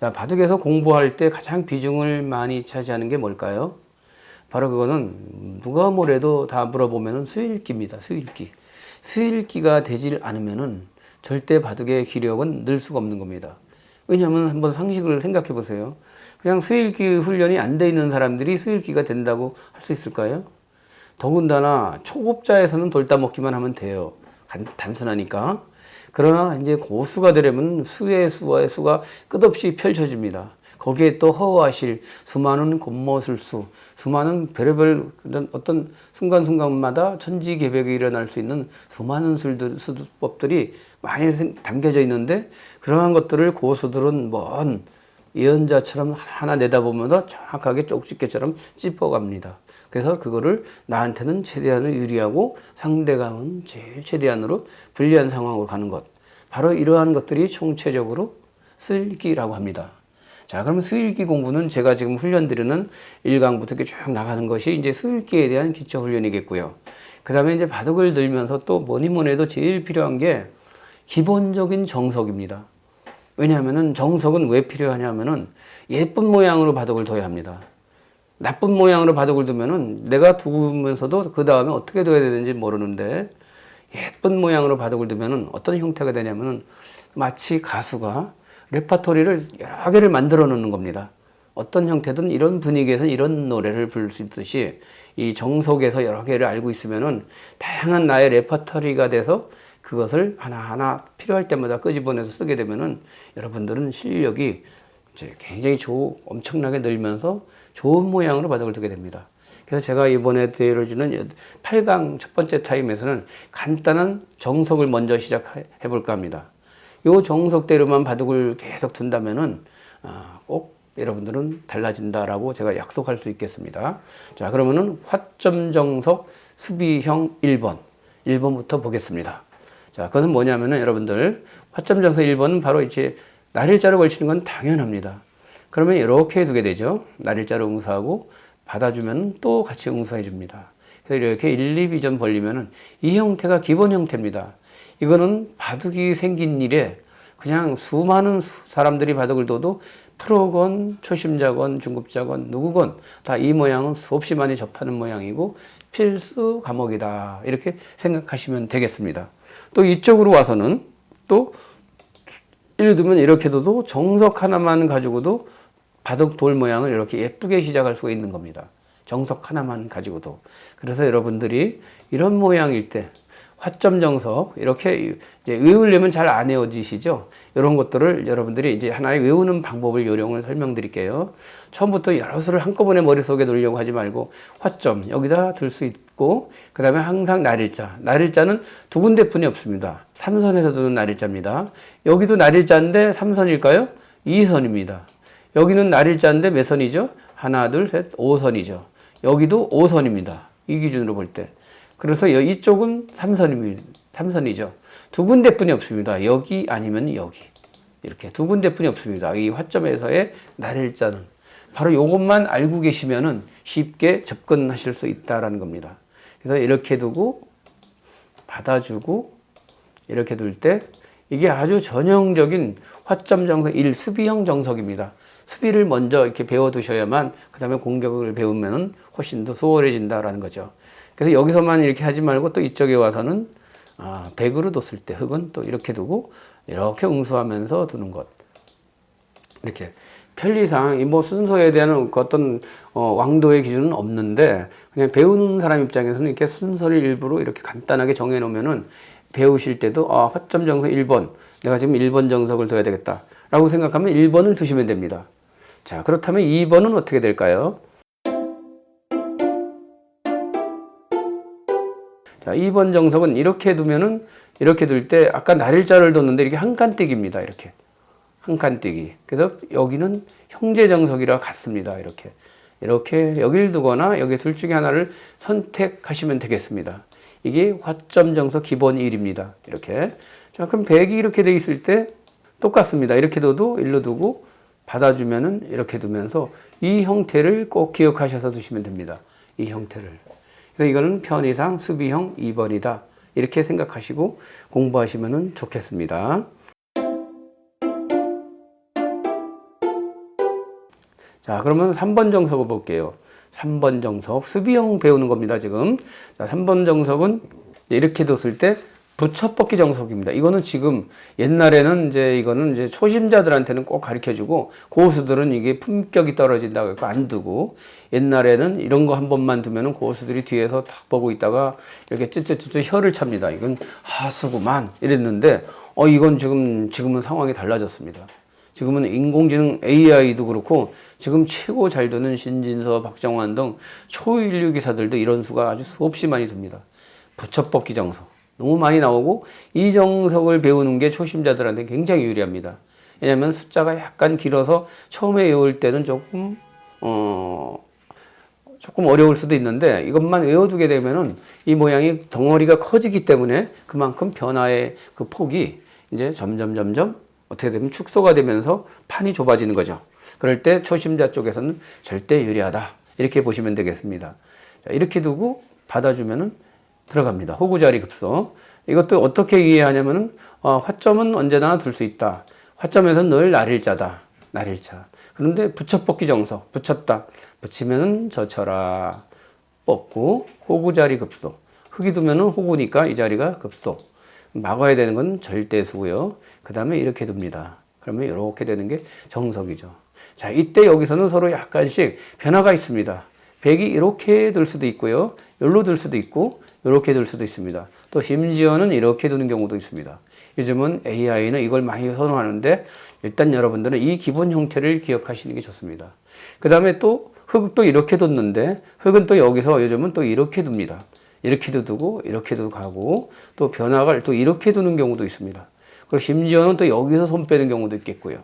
자, 바둑에서 공부할 때 가장 비중을 많이 차지하는 게 뭘까요? 바로 그거는 누가 뭐래도 다 물어보면 수읽기입니다. 수읽기. 수읽기가 되질 않으면은 절대 바둑의 기력은 늘 수가 없는 겁니다. 왜냐하면 한번 상식을 생각해 보세요. 그냥 수읽기 훈련이 안 돼 있는 사람들이 수읽기가 된다고 할 수 있을까요? 더군다나 초급자에서는 돌 따먹기만 하면 돼요. 단순하니까. 그러나 이제 고수가 되려면 수의 수와의 수가 끝없이 펼쳐집니다. 거기에 또 허하실 수많은 곤모술수, 수많은 별의별 어떤 순간순간마다 천지개벽이 일어날 수 있는 수많은 수법들이 많이 담겨져 있는데, 그러한 것들을 고수들은 먼 예언자처럼 하나 내다보면서 정확하게 쪽집게처럼 짚어갑니다. 그래서 그거를 나한테는 최대한으로 유리하고 상대방은 제일 최대한으로 불리한 상황으로 가는 것. 바로 이러한 것들이 총체적으로 수읽기라고 합니다. 자, 그러면 수읽기 공부는 제가 지금 훈련 드리는 1강부터 이렇게 쭉 나가는 것이 이제 수읽기에 대한 기초 훈련이겠고요. 그 다음에 이제 바둑을 들면서 또 뭐니 뭐니 해도 제일 필요한 게 기본적인 정석입니다. 왜냐하면은 정석은 왜 필요하냐면은 예쁜 모양으로 바둑을 둬야 합니다. 나쁜 모양으로 바둑을 두면은 내가 두면서도 그 다음에 어떻게 둬야 되는지 모르는데, 예쁜 모양으로 바둑을 두면은 어떤 형태가 되냐면은 마치 가수가 레파토리를 여러 개를 만들어 놓는 겁니다. 어떤 형태든 이런 분위기에서 이런 노래를 부를 수 있듯이 이 정석에서 여러 개를 알고 있으면은 다양한 나의 레파토리가 돼서 그것을 하나하나 필요할 때마다 끄집어내서 쓰게 되면은 여러분들은 실력이 이제 굉장히 엄청나게 늘면서 좋은 모양으로 바둑을 두게 됩니다. 그래서 제가 이번에 들려주는 8강 첫 번째 타임에서는 간단한 정석을 먼저 시작해 볼까 합니다. 이 정석대로만 바둑을 계속 둔다면은 꼭 여러분들은 달라진다라고 제가 약속할 수 있겠습니다. 자, 그러면은 화점 정석 수비형 1번부터 보겠습니다. 자, 그것은 뭐냐면은 여러분들 화점 정석 1번은 바로 이제 날일자로 걸치는 건 당연합니다. 그러면 이렇게 두게 되죠. 날일자로 응수하고 받아주면 또 같이 응수해 줍니다. 그래서 이렇게 1, 2비점 벌리면은 이 형태가 기본 형태입니다. 이거는 바둑이 생긴 일에 그냥 수많은 사람들이 바둑을 둬도 프로건, 초심자건, 중급자건, 누구건 다 이 모양은 수없이 많이 접하는 모양이고 필수 과목이다. 이렇게 생각하시면 되겠습니다. 또 이쪽으로 와서는 또 예를 들면 이렇게 둬도 정석 하나만 가지고도 바둑 돌 모양을 이렇게 예쁘게 시작할 수가 있는 겁니다. 정석 하나만 가지고도. 그래서 여러분들이 이런 모양일 때 화점 정석 이렇게 이제 외우려면 잘 안 외워지시죠? 이런 것들을 여러분들이 이제 하나의 외우는 방법을 요령을 설명드릴게요. 처음부터 여러 수를 한꺼번에 머릿속에 놓으려고 하지 말고 화점 여기다 둘 수 있고, 그 다음에 항상 날일자는 두 군데뿐이 없습니다. 3선에서 두는 날일자입니다. 여기도 날일자인데 3선일까요? 2선입니다. 여기는 날일자인데 몇 선이죠? 하나, 둘, 셋, 5선이죠. 여기도 5선입니다. 이 기준으로 볼 때. 그래서 이쪽은 3선이죠. 두 군데뿐이 없습니다. 여기 아니면 여기. 이렇게 두 군데뿐이 없습니다. 이 화점에서의 날일자는. 바로 이것만 알고 계시면은 쉽게 접근하실 수 있다라는 겁니다. 그래서 이렇게 두고 받아주고 이렇게 둘 때 이게 아주 전형적인 화점 정석 1 수비형 정석입니다. 수비를 먼저 이렇게 배워 두셔야만 그 다음에 공격을 배우면 훨씬 더 수월해진다라는 거죠. 그래서 여기서만 이렇게 하지 말고 또 이쪽에 와서는 백으로 뒀을 때 흙은 또 이렇게 두고 이렇게 응수하면서 두는 것. 이렇게 편리상 뭐 순서에 대한 어떤 왕도의 기준은 없는데 그냥 배우는 사람 입장에서는 이렇게 순서를 일부러 이렇게 간단하게 정해 놓으면은 배우실 때도 화점 정석 1번 내가 지금 1번 정석을 둬야 되겠다 라고 생각하면 1번을 두시면 됩니다. 자, 그렇다면 2번은 어떻게 될까요? 자, 2번 정석은 이렇게 두면은 이렇게 둘 때 아까 날일자를 뒀는데 이렇게 한 칸 띄기입니다. 이렇게 한 칸 띄기. 그래서 여기는 형제 정석이라 같습니다. 이렇게 여기를 두거나 여기 둘 중에 하나를 선택하시면 되겠습니다. 이게 화점 정석 기본 1입니다. 이렇게. 자, 그럼 100이 이렇게 돼 있을 때 똑같습니다. 이렇게 둬도 일로 두고 받아주면은 이렇게 두면서 이 형태를 꼭 기억하셔서 두시면 됩니다. 이 형태를. 그래서 이거는 편의상 수비형 2번이다. 이렇게 생각하시고 공부하시면 좋겠습니다. 자, 그러면 3번 정석을 볼게요. 3번 정석, 수비형 배우는 겁니다, 지금. 자, 3번 정석은 이렇게 뒀을 때 붙여뻗기 정석입니다. 이거는 지금 옛날에는 이거는 이제 초심자들한테는 꼭 가르쳐 주고 고수들은 이게 품격이 떨어진다고 해서 안 두고, 옛날에는 이런 거 한 번만 두면은 고수들이 뒤에서 딱 보고 있다가 이렇게 쯧쯧쯧 혀를 찹니다. 이건 하수구만 이랬는데 이건 지금은 상황이 달라졌습니다. 지금은 인공지능 AI도 그렇고 지금 최고 잘 두는 신진서, 박정환 등 초인류 기사들도 이런 수가 아주 수없이 많이 듭니다. 붙여뻗기 정석 너무 많이 나오고, 이 정석을 배우는 게 초심자들한테 굉장히 유리합니다. 왜냐하면 숫자가 약간 길어서 처음에 외울 때는 조금 어려울 수도 있는데, 이것만 외워두게 되면은 이 모양이 덩어리가 커지기 때문에 그만큼 변화의 그 폭이 이제 점점 어떻게 되면 축소가 되면서 판이 좁아지는 거죠. 그럴 때 초심자 쪽에서는 절대 유리하다, 이렇게 보시면 되겠습니다. 자, 이렇게 두고 받아주면은 들어갑니다. 호구자리 급소. 이것도 어떻게 이해하냐면은 화점은 언제나 둘 수 있다. 화점에서는 늘 날일자다. 날일자. 그런데 붙여뻗기 정석. 붙였다. 붙이면은 젖혀라. 뻗고 호구자리 급소. 흙이 두면은 호구니까 이 자리가 급소. 막아야 되는 건 절대수고요. 그 다음에 이렇게 둡니다. 그러면 이렇게 되는 게 정석이죠. 자, 이때 여기서는 서로 약간씩 변화가 있습니다. 백이 이렇게 들 수도 있고요. 여기로 들 수도 있고, 이렇게 들 수도 있습니다. 또 심지어는 이렇게 두는 경우도 있습니다. 요즘은 AI는 이걸 많이 선호하는데, 일단 여러분들은 이 기본 형태를 기억하시는 게 좋습니다. 그 다음에 또 흙도 이렇게 뒀는데, 흙은 또 여기서 요즘은 또 이렇게 둡니다. 이렇게도 두고 이렇게도 가고, 또 변화가 또 이렇게 두는 경우도 있습니다. 그리고 심지어는 또 여기서 손 빼는 경우도 있겠고요.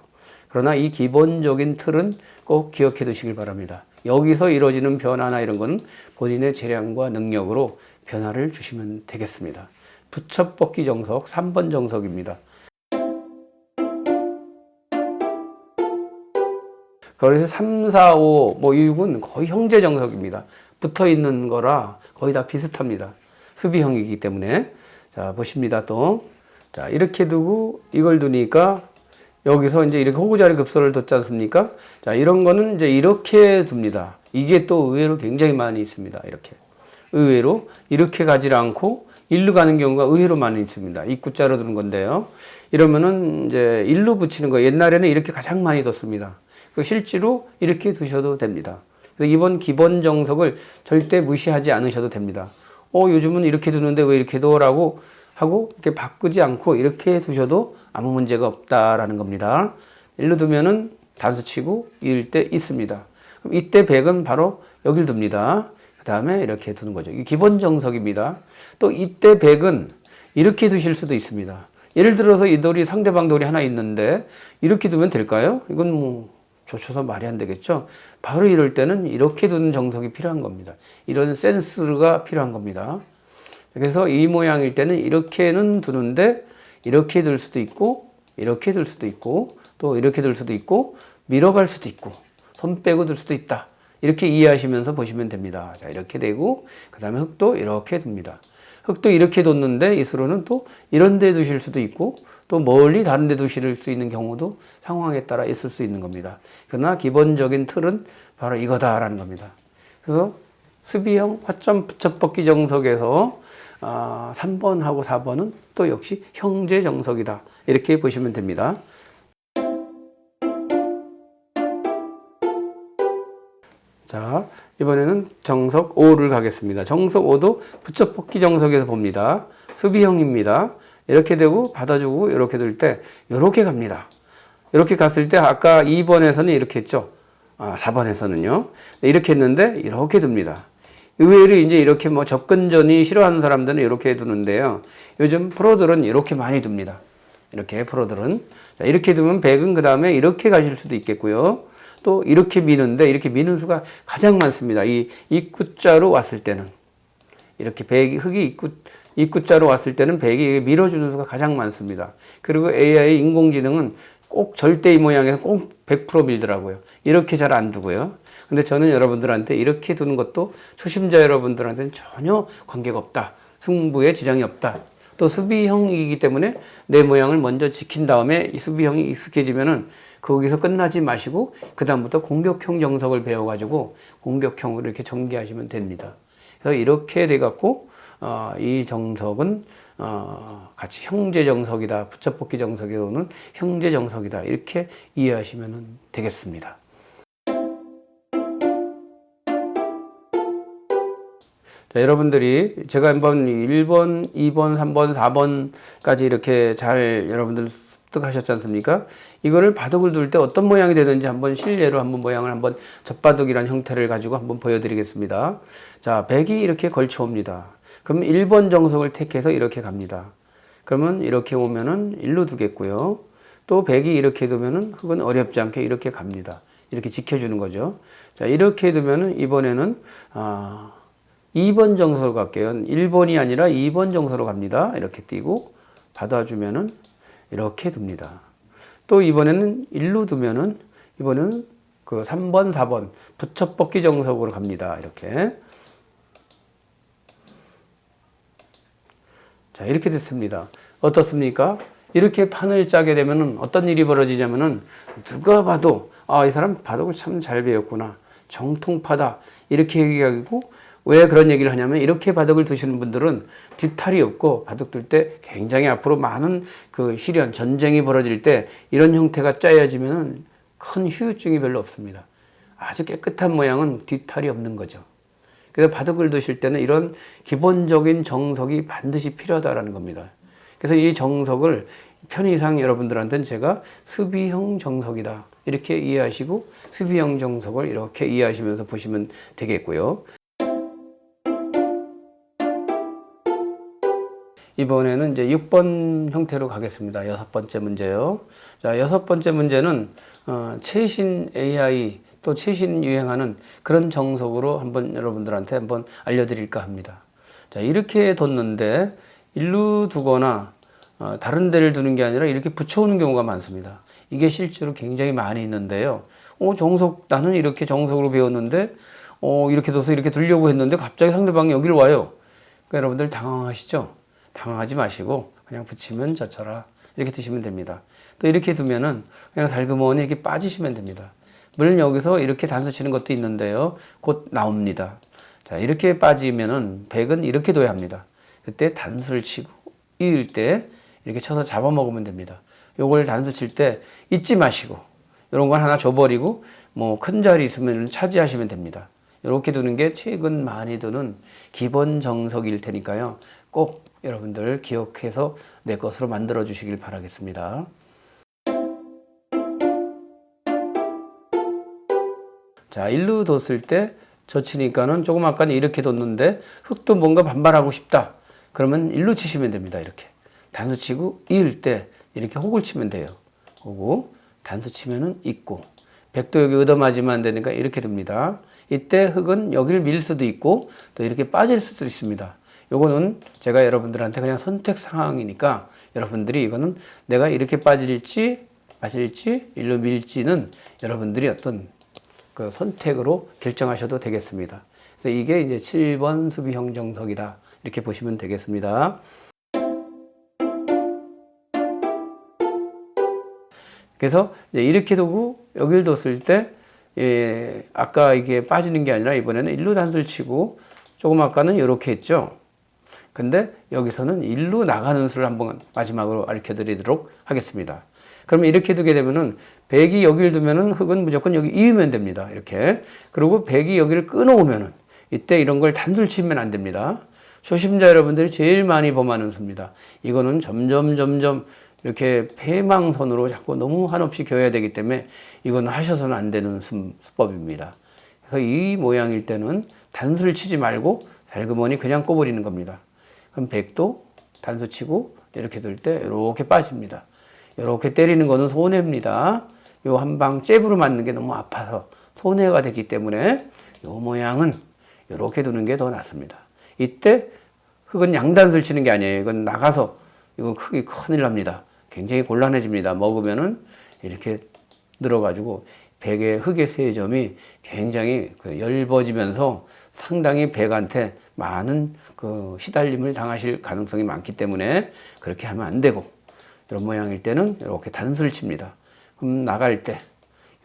그러나 이 기본적인 틀은 꼭 기억해 두시길 바랍니다. 여기서 이루어지는 변화나 이런 거는 본인의 재량과 능력으로 변화를 주시면 되겠습니다. 붙여뻗기 정석 3번 정석입니다. 그래서 3, 4, 5, 6은 거의 형제 정석입니다. 붙어 있는 거라 거의 다 비슷합니다. 수비형이기 때문에. 자, 보십니다. 또. 자, 이렇게 두고 이걸 두니까 여기서 이제 이렇게 호구자리 급소를 뒀지 않습니까? 자, 이런 거는 이제 이렇게 둡니다. 이게 또 의외로 굉장히 많이 있습니다. 이렇게. 의외로 이렇게 가지 않고 일로 가는 경우가 의외로 많이 있습니다. 입구자로 두는 건데요. 이러면은 이제 일로 붙이는 거, 옛날에는 이렇게 가장 많이 뒀습니다. 실제로 이렇게 두셔도 됩니다. 그래서 이번 기본 정석을 절대 무시하지 않으셔도 됩니다. 요즘은 이렇게 두는데 왜 이렇게 둬라고 하고 이렇게 바꾸지 않고 이렇게 두셔도 아무 문제가 없다라는 겁니다. 일로 두면은 단수치고 이을 때 있습니다. 그럼 이때 백은 바로 여길 둡니다. 그 다음에 이렇게 두는 거죠. 이게 기본 정석입니다. 또 이때 백은 이렇게 두실 수도 있습니다. 예를 들어서 이 돌이 상대방 돌이 하나 있는데 이렇게 두면 될까요? 이건 뭐 조쳐서 말이 안 되겠죠. 바로 이럴 때는 이렇게 두는 정석이 필요한 겁니다. 이런 센스가 필요한 겁니다. 그래서 이 모양일 때는 이렇게는 두는데 이렇게 들 수도 있고 이렇게 들 수도 있고 또 이렇게 들 수도 있고 밀어갈 수도 있고 손 빼고 들 수도 있다. 이렇게 이해하시면서 보시면 됩니다. 자, 이렇게 되고 그 다음에 흙도 이렇게 둡니다. 흙도 이렇게 뒀는데 이수로는 또 이런 데 두실 수도 있고 또 멀리 다른 데 두실 수 있는 경우도 상황에 따라 있을 수 있는 겁니다. 그러나 기본적인 틀은 바로 이거다라는 겁니다. 그래서 수비형 화점 붙여뻗기 정석에서 3번하고 4번은 또 역시 형제 정석이다. 이렇게 보시면 됩니다. 자, 이번에는 정석 5를 가겠습니다. 정석 5도 붙여뻗기 정석에서 봅니다. 수비형입니다. 이렇게 되고 받아주고 이렇게 될 때 이렇게 갑니다. 이렇게 갔을 때 아까 2번에서는 이렇게 했죠. 4번에서는요. 이렇게 했는데 이렇게 둡니다. 의외로 이제 이렇게 뭐 접근전이 싫어하는 사람들은 이렇게 두는데요. 요즘 프로들은 이렇게 많이 둡니다. 이렇게 프로들은. 자, 이렇게 두면 백은 그 다음에 이렇게 가실 수도 있겠고요. 또 이렇게 미는데 이렇게 미는 수가 가장 많습니다. 이 입구자로 왔을 때는. 이렇게 백이, 흙이 입구자로 왔을 때는 백이 밀어주는 수가 가장 많습니다. 그리고 AI 인공지능은 꼭 절대 이 모양에서 꼭 100% 밀더라고요. 이렇게 잘 안 두고요. 근데 저는 여러분들한테 이렇게 두는 것도 초심자 여러분들한테는 전혀 관계가 없다. 승부에 지장이 없다. 또 수비형이기 때문에 내 모양을 먼저 지킨 다음에 이 수비형이 익숙해지면은 거기서 끝나지 마시고 그 다음부터 공격형 정석을 배워가지고 공격형으로 이렇게 전개하시면 됩니다. 그래서 이렇게 돼갖고 이 정석은 같이 형제 정석이다, 붙여뽑기 정석이로는 형제 정석이다 이렇게 이해하시면 되겠습니다. 자, 여러분들이 제가 한번 1번, 2번, 3번, 4번까지 이렇게 잘 여러분들 습득하셨지 않습니까? 이거를 바둑을 둘 때 어떤 모양이 되는지 한번 실례로 한번 모양을 한번 젖바둑이라는 형태를 가지고 한번 보여드리겠습니다. 자, 백이 이렇게 걸쳐 옵니다. 그럼 1번 정석을 택해서 이렇게 갑니다. 그러면 이렇게 오면은 1로 두겠고요. 또 백이 이렇게 두면은 흙은 어렵지 않게 이렇게 갑니다. 이렇게 지켜주는 거죠. 자, 이렇게 두면은 이번에는 2번 정서로 갈게요. 1번이 아니라 2번 정서로 갑니다. 이렇게 띄고 받아주면은 이렇게 둡니다. 또 이번에는 1로 두면은 이번에는 그 3번, 4번 붙여뻗기 정석으로 갑니다. 이렇게. 자, 이렇게 됐습니다. 어떻습니까? 이렇게 판을 짜게 되면은 어떤 일이 벌어지냐면은 누가 봐도 이 사람 바둑을 참 잘 배웠구나. 정통파다. 이렇게 얘기하고 왜 그런 얘기를 하냐면 이렇게 바둑을 두시는 분들은 뒤탈이 없고 바둑 둘 때 굉장히 앞으로 많은 그 시련, 전쟁이 벌어질 때 이런 형태가 짜여지면 큰 후유증이 별로 없습니다. 아주 깨끗한 모양은 뒤탈이 없는 거죠. 그래서 바둑을 두실 때는 이런 기본적인 정석이 반드시 필요하다라는 겁니다. 그래서 이 정석을 편의상 여러분들한테는 제가 수비형 정석이다 이렇게 이해하시고 수비형 정석을 이렇게 이해하시면서 보시면 되겠고요. 이번에는 이제 6번 형태로 가겠습니다. 6번째 문제요. 자, 6번째 문제는 최신 AI 또 최신 유행하는 그런 정석으로 한번 여러분들한테 한번 알려드릴까 합니다. 자, 이렇게 뒀는데 일로 두거나 다른 데를 두는 게 아니라 이렇게 붙여오는 경우가 많습니다. 이게 실제로 굉장히 많이 있는데요. 정석, 나는 이렇게 정석으로 배웠는데 이렇게 둬서 이렇게 두려고 했는데 갑자기 상대방이 여기를 와요. 그러니까 여러분들 당황하시죠? 당황하지 마시고 그냥 붙이면 젖혀라 이렇게 두시면 됩니다. 또 이렇게 두면은 그냥 살그머니 이렇게 빠지시면 됩니다. 물론 여기서 이렇게 단수 치는 것도 있는데요. 곧 나옵니다. 자, 이렇게 빠지면은 백은 이렇게 둬야 합니다. 그때 단수를 치고 이을 때 이렇게 쳐서 잡아먹으면 됩니다. 요걸 단수 칠 때 잊지 마시고 이런 건 하나 줘버리고 뭐 큰 자리 있으면 차지하시면 됩니다. 이렇게 두는 게 최근 많이 두는 기본 정석일 테니까요. 꼭 여러분들 기억해서 내 것으로 만들어 주시길 바라겠습니다. 자, 일로 뒀을 때 저 치니까는 조금 아까는 이렇게 뒀는데 흙도 뭔가 반발하고 싶다. 그러면 일로 치시면 됩니다. 이렇게. 단수 치고 이을 때 이렇게 혹을 치면 돼요. 오고 단수 치면은 있고 백도 여기 얻어맞으면 안 되니까 이렇게 둡니다. 이때 흙은 여기를 밀 수도 있고 또 이렇게 빠질 수도 있습니다. 요거는 제가 여러분들한테 그냥 선택 상황이니까 여러분들이 이거는 내가 이렇게 빠질지 일로 밀지는 여러분들이 어떤 그 선택으로 결정하셔도 되겠습니다. 그래서 이게 이제 7번 수비형 정석이다. 이렇게 보시면 되겠습니다. 그래서 이렇게 두고 여기를 뒀을 때 아까 이게 빠지는 게 아니라 이번에는 일로 단수를 치고 조금 아까는 이렇게 했죠. 근데 여기서는 일로 나가는 수를 한번 마지막으로 알려 드리도록 하겠습니다. 그러면 이렇게 두게 되면은 백이 여기를 두면은 흙은 무조건 여기 이으면 됩니다. 이렇게. 그리고 백이 여기를 끊어오면은 이때 이런 걸 단수를 치면 안 됩니다. 초심자 여러분들이 제일 많이 범하는 수입니다. 이거는 점점 이렇게 패망선으로 자꾸 너무 한없이 겨야 되기 때문에 이거는 하셔서는 안 되는 수법입니다. 그래서 이 모양일 때는 단수를 치지 말고 살그머니 그냥 꼽아버리는 겁니다. 그럼 백도 단수 치고 이렇게 둘 때 이렇게 빠집니다. 이렇게 때리는 거는 손해입니다. 요 한 방 잽으로 맞는 게 너무 아파서 손해가 되기 때문에 요 모양은 이렇게 두는 게 더 낫습니다. 이때 흙은 양단수를 치는 게 아니에요. 이건 나가서 이거 흙이 큰일 납니다. 굉장히 곤란해집니다. 먹으면은 이렇게 늘어가지고 백의 흙의 세점이 굉장히 엷어지면서 상당히 백한테 많은 그 시달림을 당하실 가능성이 많기 때문에 그렇게 하면 안 되고, 이런 모양일 때는 이렇게 단수를 칩니다. 그럼 나갈 때,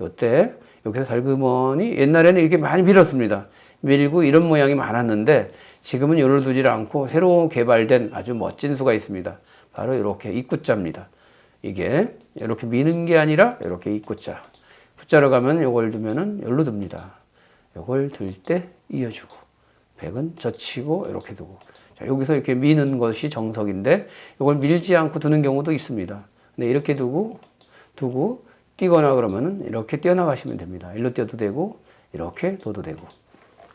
요때 여기서 살그머니 옛날에는 이렇게 많이 밀었습니다. 밀고 이런 모양이 많았는데 지금은 요를 두질 않고 새로 개발된 아주 멋진 수가 있습니다. 바로 이렇게 입구자입니다. 이게 이렇게 미는 게 아니라 이렇게 입구자. 붓자로 가면 요걸 두면은 요로 둡니다. 요걸 들 때 이어주고, 백은 젖히고 이렇게 두고. 자, 여기서 이렇게 미는 것이 정석인데 요걸 밀지 않고 두는 경우도 있습니다. 근데 이렇게 두고 뛰거나 그러면은 이렇게 뛰어나가시면 됩니다. 일로 뛰어도 되고 이렇게 둬도 되고.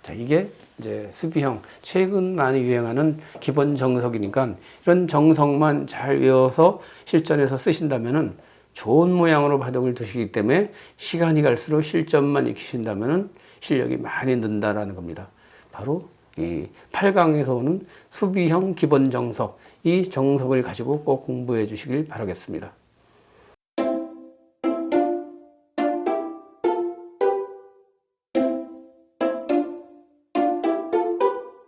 자, 이게 이제 수비형 최근 많이 유행하는 기본 정석이니까 이런 정석만 잘 외워서 실전에서 쓰신다면은 좋은 모양으로 바둑을 두시기 때문에 시간이 갈수록 실전만 익히신다면은 실력이 많이 는다라는 겁니다. 바로 이 8강에서 오는 수비형 기본 정석, 이 정석을 가지고 꼭 공부해 주시길 바라겠습니다.